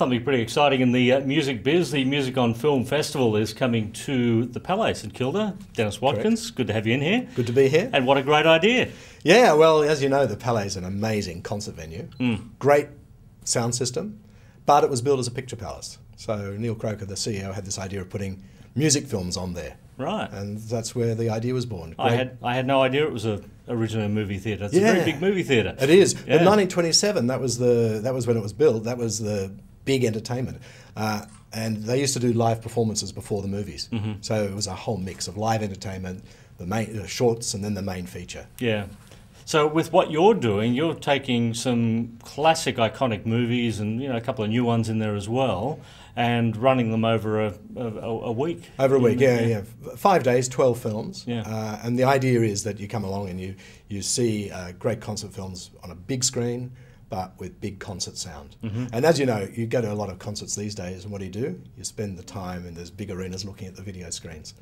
Something pretty exciting in the music biz. The Music on Film Festival is coming to the Palais St Kilda. Dennis Watkins, correct. Good to have you in here. Good to be here. And what a great idea. Yeah, well, as you know, the Palais is an amazing concert venue. Great sound system, but it was built as a picture palace. So Neil Croker, the CEO, had this idea of putting music films on there. Right. And that's where the idea was born. I had no idea it was originally a movie theatre. It's a very big movie theatre. It is. Yeah. But 1927, that was when it was built. That was the big entertainment. And they used to do live performances before the movies. So it was a whole mix of live entertainment, the shorts, and then the main feature. Yeah. So with what you're doing, you're taking some classic, iconic movies and a couple of new ones in there as well, and running them over a week. Over a week, yeah. 5 days, 12 films. Yeah. And the idea is that you come along and you see great concert films on a big screen, but with big concert sound. And as you know, you go to a lot of concerts these days, and what do? You spend the time in those big arenas looking at the video screens.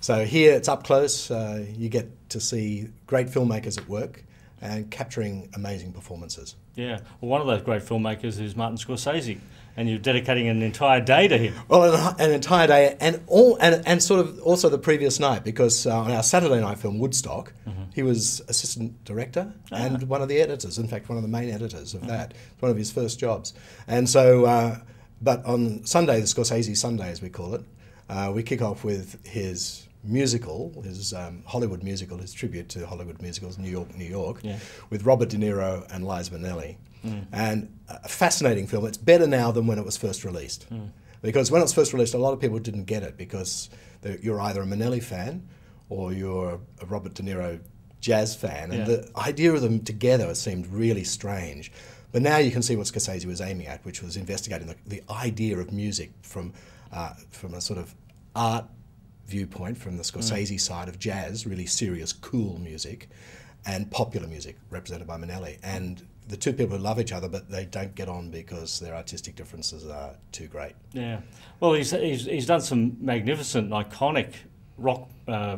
So here it's up close. You get to see great filmmakers at work and capturing amazing performances. Yeah, well, one of those great filmmakers is Martin Scorsese, and you're dedicating an entire day to him. Well, an entire day, and sort of also the previous night, because on our Saturday night film Woodstock, he was assistant director and one of the editors. In fact, one of the main editors of that. It's one of his first jobs. And so, but on Sunday, the Scorsese Sunday, as we call it, we kick off with his musical, his Hollywood musical, his tribute to Hollywood musicals, New York, New York, with Robert De Niro and Liza Minnelli. And a fascinating film. It's better now than when it was first released. Because when it was first released, a lot of people didn't get it because you're either a Minnelli fan or you're a Robert De Niro jazz fan. And the idea of them together seemed really strange. But now you can see what Scorsese was aiming at, which was investigating the idea of music from a sort of art viewpoint, from the Scorsese side of jazz, really serious, cool music, and popular music represented by Minnelli. And the two people who love each other, but they don't get on because their artistic differences are too great. Yeah. Well, he's done some magnificent, iconic rock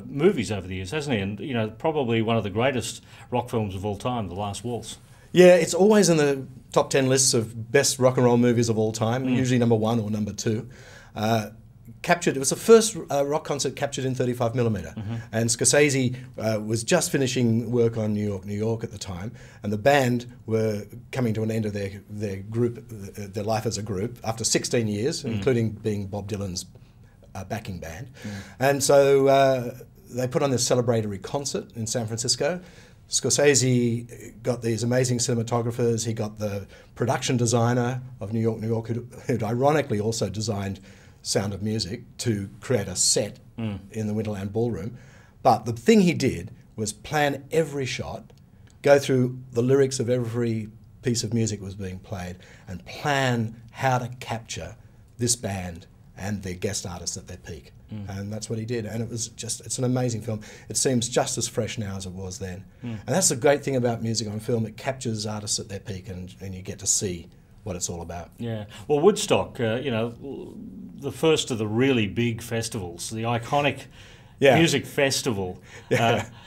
movies over the years, hasn't he? And probably one of the greatest rock films of all time, The Last Waltz. Yeah, it's always in the top 10 lists of best rock and roll movies of all time, usually number 1 or number 2. It was the first rock concert captured in 35mm. And Scorsese was just finishing work on New York, New York at the time, and the band were coming to an end of their group, their life as a group, after 16 years, including being Bob Dylan's backing band. And so they put on this celebratory concert in San Francisco. Scorsese got these amazing cinematographers. He got the production designer of New York, New York, who'd ironically also designed Sound of Music, to create a set in the Winterland Ballroom. But the thing he did was plan every shot, go through the lyrics of every piece of music that was being played, and plan how to capture this band and their guest artists at their peak. And that's what he did. And it's an amazing film. It seems just as fresh now as it was then. And that's the great thing about music on film. It captures artists at their peak, and you get to see what it's all about. Yeah. Well, Woodstock, the first of the really big festivals, the iconic music festival.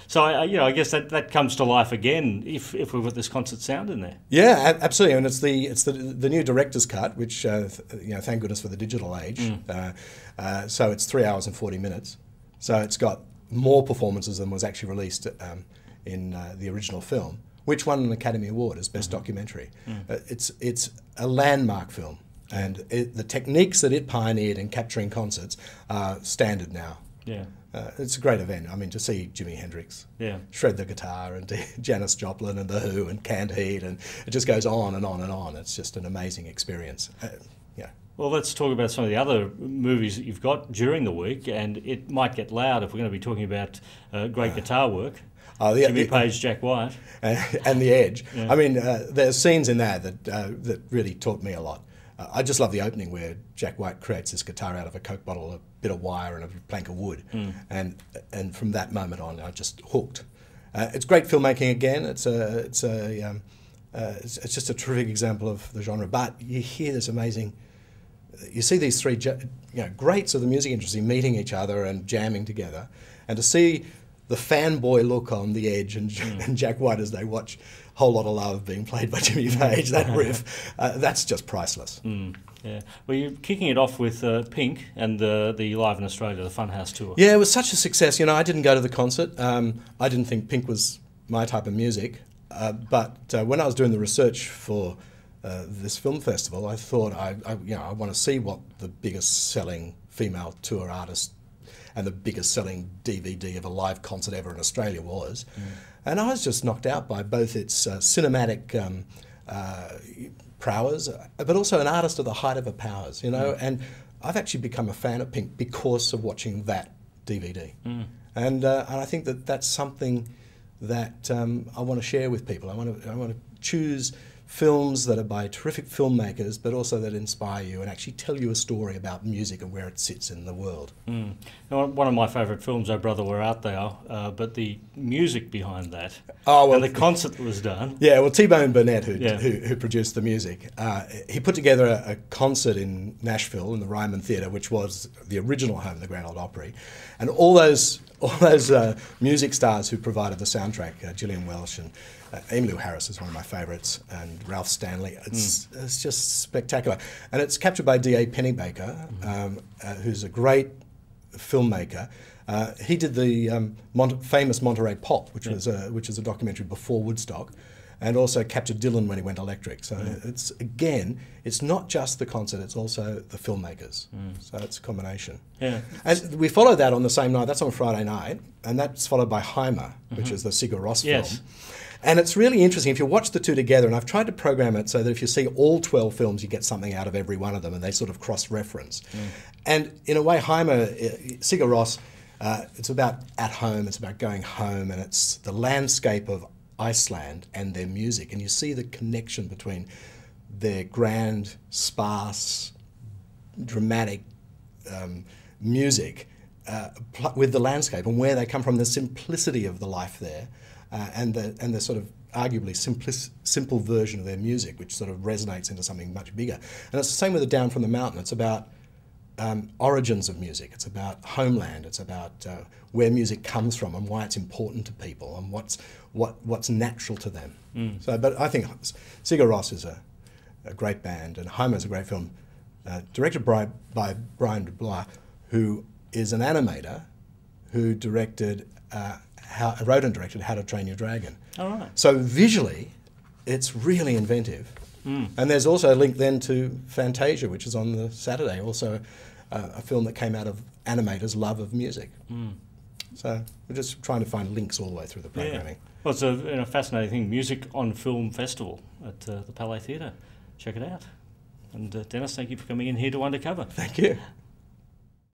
So I guess that comes to life again if we've got this concert sound in there. Yeah, absolutely. And it's the new director's cut, which thank goodness for the digital age. So it's 3 hours and 40 minutes. So it's got more performances than was actually released in the original film, which won an Academy Award as Best Documentary. It's a landmark film, and the techniques that it pioneered in capturing concerts are standard now. Yeah. It's a great event. I mean, to see Jimi Hendrix shred the guitar, and Janis Joplin and The Who and Canned Heat, and it just goes on and on and on. It's just an amazing experience. Well, let's talk about some of the other movies that you've got during the week, and it might get loud if we're going to be talking about great guitar work. Jimmy Page, Jack White. And The Edge. I mean, there's scenes in there that really taught me a lot. I just love the opening where Jack White creates this guitar out of a Coke bottle, a bit of wire and a plank of wood. And from that moment on, I just hooked. It's great filmmaking again. It's just a terrific example of the genre. But you hear this amazing... You see these three greats of the music industry meeting each other and jamming together. And to see the fanboy look on The Edge and Jack White as they watch Whole Lot of Love being played by Jimmy Page, that riff, that's just priceless. Yeah. Well, you're kicking it off with Pink and the Live in Australia, the Funhouse tour. Yeah, it was such a success. I didn't go to the concert. I didn't think Pink was my type of music. But when I was doing the research for this film festival, I thought I want to see what the biggest selling female tour artist and the biggest selling DVD of a live concert ever in Australia was. And I was just knocked out by both its cinematic prowess, but also an artist at the height of her powers, And I've actually become a fan of Pink because of watching that DVD. And I think that's something that I want to share with people. I want to choose films that are by terrific filmmakers, but also that inspire you and actually tell you a story about music and where it sits in the world. Now, one of my favourite films, Oh Brother, We're Out There, but the music behind that, and the concert that was done. Yeah, well, T-Bone Burnett, who produced the music, he put together a concert in Nashville in the Ryman Theatre, which was the original home of the Grand Ole Opry, and all those music stars who provided the soundtrack, Gillian Welch and Emmylou Harris is one of my favourites, and Ralph Stanley. It's just spectacular. And it's captured by D.A. Pennebaker, who's a great filmmaker. He did the famous Monterey Pop, which is a documentary before Woodstock, and also captured Dylan when he went electric. So it's not just the concert, it's also the filmmakers. So it's a combination. Yeah. And we follow that on the same night. That's on Friday night, and that's followed by Heimer, which is the Sigur Rós film. And it's really interesting if you watch the two together, and I've tried to program it so that if you see all 12 films, you get something out of every one of them, and they sort of cross-reference. And in a way, Heimer, Sigur Rós, it's about at home, it's about going home, and it's the landscape of Iceland and their music, and you see the connection between their grand, sparse, dramatic music with the landscape and where they come from, the simplicity of the life there, and the sort of arguably simple version of their music, which sort of resonates into something much bigger. And it's the same with the Down from the Mountain. It's about origins of music. It's about homeland. It's about where music comes from and why it's important to people and what's natural to them. So, but I think Sigur Rós is a great band, and Heimer is a great film, directed by Brian de Blois, who is an animator who wrote and directed How to Train Your Dragon. All right. So visually, it's really inventive. And there's also a link then to Fantasia, which is on the Saturday, also a film that came out of animators' love of music. So we're just trying to find links all the way through the programming. Yeah. Well, it's a fascinating thing, Music on Film Festival at the Palais Theatre. Check it out. And Dennis, thank you for coming in here to Undercover. Thank you.